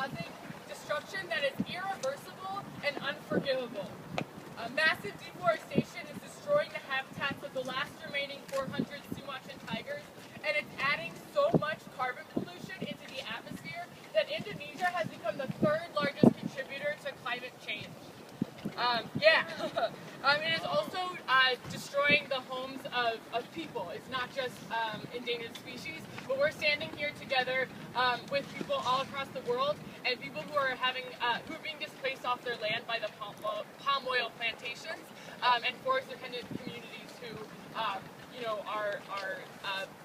causing destruction that is irreversible and unforgivable. Massive deforestation is destroying the habitats of the last remaining 400 Sumatran tigers, and it's adding so much carbon pollution into the atmosphere that Indonesia has become the third largest contributor to climate change. It is also destroying the homes of people. It's not just endangered species, but we're standing here together with people all across the world and people who are being displaced off their land by the palm oil plantations and forest-dependent communities who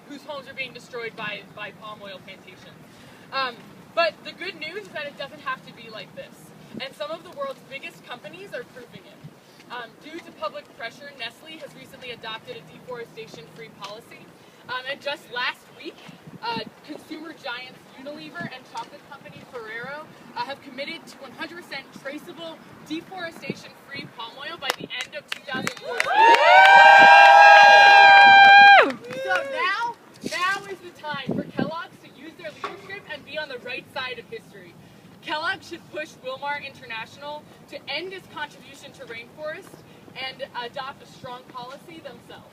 whose homes are being destroyed by palm oil plantations. But the good news is that it doesn't have to be like this. And some of the world's biggest companies are proving it. Due to public pressure, Nestle has recently adopted a deforestation-free policy. And just last week, consumer giants Unilever and chocolate company Ferrero have committed to 100% traceable, deforestation-free palm oil by the end of 2014. So now is the time for Kellogg's to use their leadership and be on the right side of history. Kellogg should push Wilmar International to end its contribution to rainforests and adopt a strong policy themselves.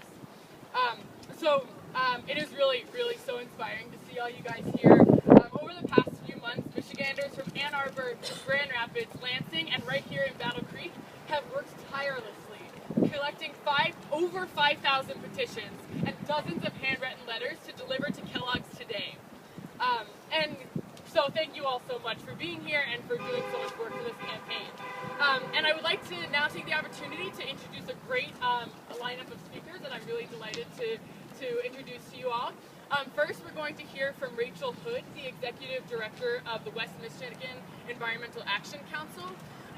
It is really, really so inspiring to see all you guys here. Over the past few months, Michiganders from Ann Arbor, Grand Rapids, Lansing, and right here in Battle Creek have worked tirelessly, collecting over 5,000 petitions and dozens of handwritten letters to deliver to Kellogg's today. So thank you all so much for being here and for doing so much work for this campaign. And I would like to now take the opportunity to introduce a great lineup of speakers that I'm really delighted to introduce to you all. First, we're going to hear from Rachel Hood, the Executive Director of the West Michigan Environmental Action Council,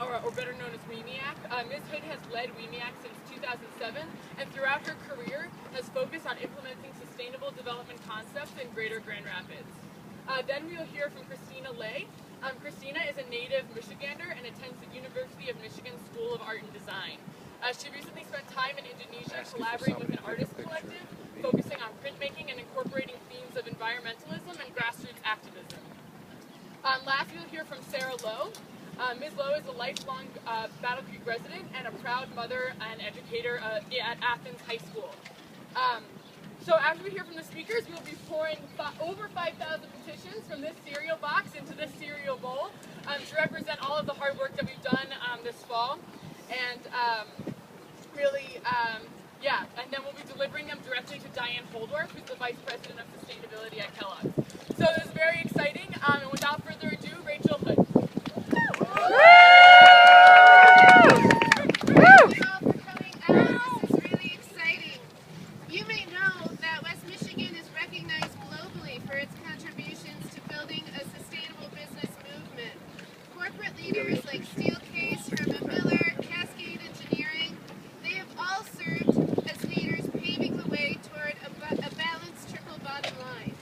or better known as WEMEAC. Ms. Hood has led WEMEAC since 2007, and throughout her career has focused on implementing sustainable development concepts in Greater Grand Rapids. Then we'll hear from Christina Lay. Christina is a native Michigander and attends the University of Michigan School of Art and Design. She recently spent time in Indonesia collaborating with an artist collective, focusing on printmaking and incorporating themes of environmentalism and grassroots activism. Last, we'll hear from Sarah Lowe. Ms. Lowe is a lifelong Battle Creek resident and a proud mother and educator at Athens High School. So after we hear from the speakers, we'll be pouring over 5,000 petitions from this cereal box into this cereal bowl to represent all of the hard work that we've done this fall. And and then we'll be delivering them directly to Diane Holdorf, who's the Vice President of Sustainability at Kellogg. So it was very exciting, and without further ado, Rachel Hood. Leaders like Steelcase, Herman Miller, Cascade Engineering, they have all served as leaders paving the way toward a balanced triple bottom line.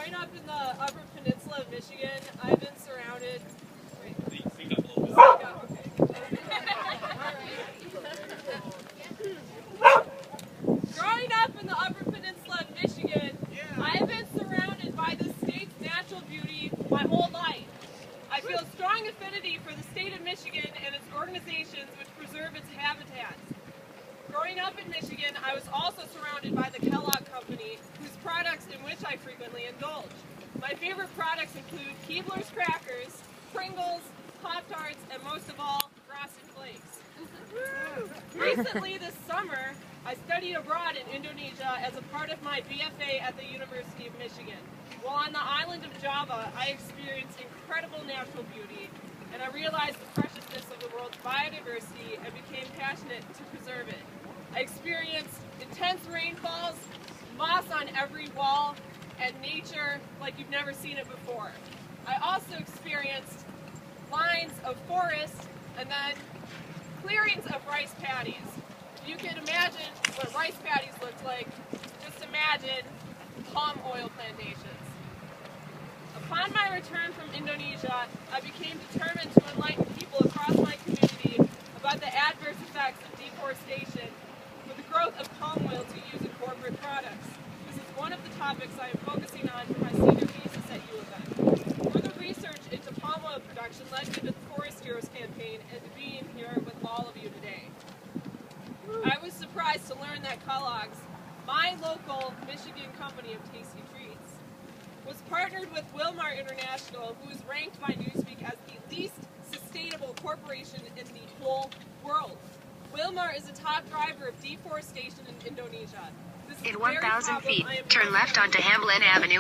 Growing up in the Upper Peninsula of Michigan, I've been surrounded. Speak up a little bit. Speak up, okay. Growing up in the Upper Peninsula of Michigan, I've been surrounded by the state's natural beauty my whole life. I feel a strong affinity for the state of Michigan and its organizations which preserve its habitats. Growing up in Michigan, I was also surrounded by the Kellogg company, whose products in which I frequently indulge. My favorite products include Keebler's crackers, Pringles, Pop-Tarts, and most of all, Frosted Flakes. Recently this summer, I studied abroad in Indonesia as a part of my BFA at the University of Michigan. While on the island of Java, I experienced incredible natural beauty, and I realized the preciousness of the world's biodiversity and became passionate to preserve it. I experienced intense rainfalls, moss on every wall, and nature like you've never seen it before. I also experienced lines of forest and then clearings of rice paddies. If you can imagine what rice paddies look like, just imagine palm oil plantations. Upon my return from Indonesia, I became determined to enlighten people across my community about the adverse effects of deforestation with the growth of palm oil to use in corporate products. This is one of the topics I am focusing on for my senior thesis at U of M. Further research into palm oil production led me to the Forest Heroes campaign and to being here with all of you today. I was surprised to learn that Kellogg's, my local Michigan company of tasty treats, was partnered with Wilmar International, who is ranked by Newsweek as the least sustainable corporation in the whole world. Wilmar is a top driver of deforestation in Indonesia. This is In a very 1,000 problem feet, I am turn left onto Hamlin Avenue.